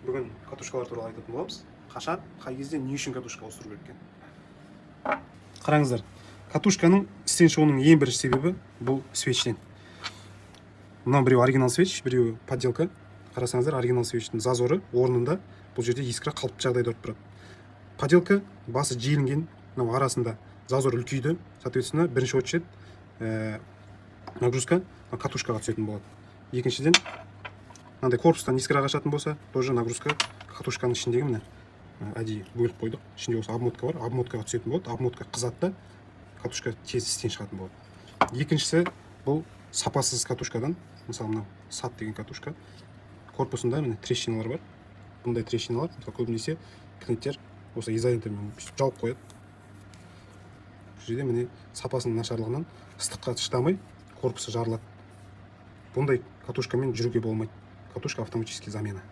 Бүгін катушкалар туралы айтатын боламыз. Қашан, қай кезде, не үшін катушка ауыстыру керек екен? Қараңыздар, катушканың істен шығуының ең бірінші себебі бұл свечтен. Мына біреу оригинал свеч, біреу подделка. Қарасаңыздар, оригинал свечтің зазоры орнында, бұл жерде искра қалыпты жағдайда тұрып тұрады. Подделка басы желінген, мынау арасында зазор үлкейді, соответственно, бірінші очередь нагрузка катушкаға түсетін болады. Екіншіден, мынандай корпустан искра қашатын болса, тоже нагрузка катушканың ішіндегі міне әдейі бөліп қойдық. Ішінде осы обмотка бар, обмоткаға түсетін болады. Обмотка қызады да катушка тез істен шығатын болады. Екіншісі, бұл сапасыз катушкадан, мысалы мынау сат деген катушка, корпусында міне трещиналар бар. Бұндай трещиналар көбінесе клиенттер осы изолентермен жауып қояды. Бұл жерде міне сапасының нашарлығынан ыстыққа шыдамай корпусы жарылады. Бұндай катушкамен жүруге болмайды. Катушка автоматически замена.